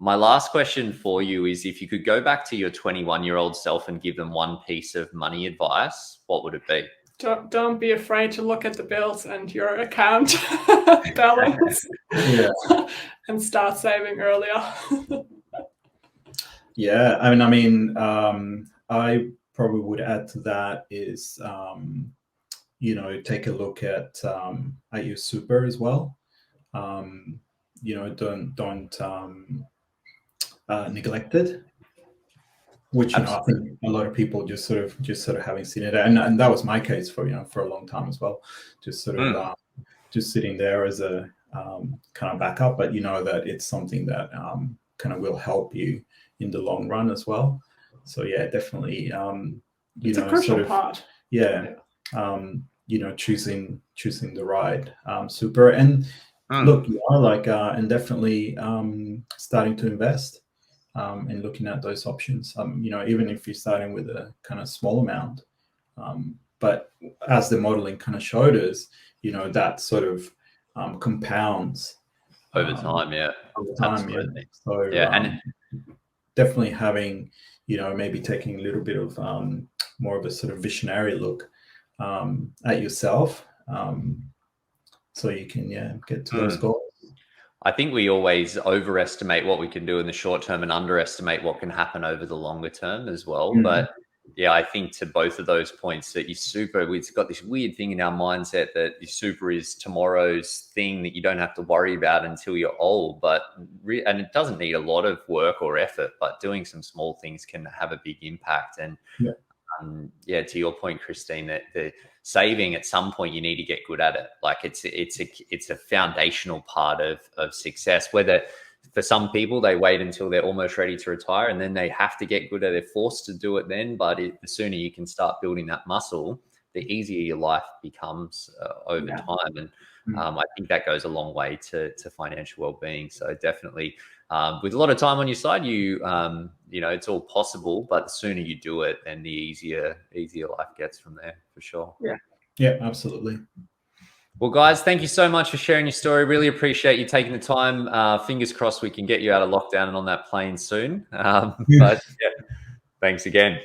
My last question for you is, if you could go back to your 21-year-old self and give them one piece of money advice, what would it be? Don't be afraid to look at the bills and your account balance and start saving earlier. Yeah, I mean, I probably would add to that is, take a look at your super as well. Don't neglect it. Which I think a lot of people just sort of haven't seen it, and that was my case for a long time as well. Just sort of just sitting there as a kind of backup, but that it's something that kind of will help you in the long run as well. So yeah, definitely. It's a crucial part. Yeah. Choosing the right super, and look, and definitely starting to invest. And looking at those options, even if you're starting with a kind of small amount, but as the modeling kind of showed us, that sort of compounds over time. Over time, absolutely. So and definitely having, maybe taking a little bit of more of a sort of visionary look at yourself, so you can get to those goals. I think we always overestimate what we can do in the short term and underestimate what can happen over the longer term as well. But yeah, I think to both of those points, that your super, we've got this weird thing in our mindset that your super is tomorrow's thing that you don't have to worry about until you're old. And it doesn't need a lot of work or effort, but doing some small things can have a big impact. And to your point, Christine, that the saving, at some point you need to get good at it. Like it's a foundational part of success. Whether for some people they wait until they're almost ready to retire and then they have to get good at it, they're forced to do it then. But the sooner you can start building that muscle, the easier your life becomes over time. And I think that goes a long way to financial well-being. So definitely, with a lot of time on your side, it's all possible. But the sooner you do it, then the easier life gets from there, for sure. Yeah, absolutely. Well, guys, thank you so much for sharing your story. Really appreciate you taking the time. Fingers crossed we can get you out of lockdown and on that plane soon. But yeah, thanks again.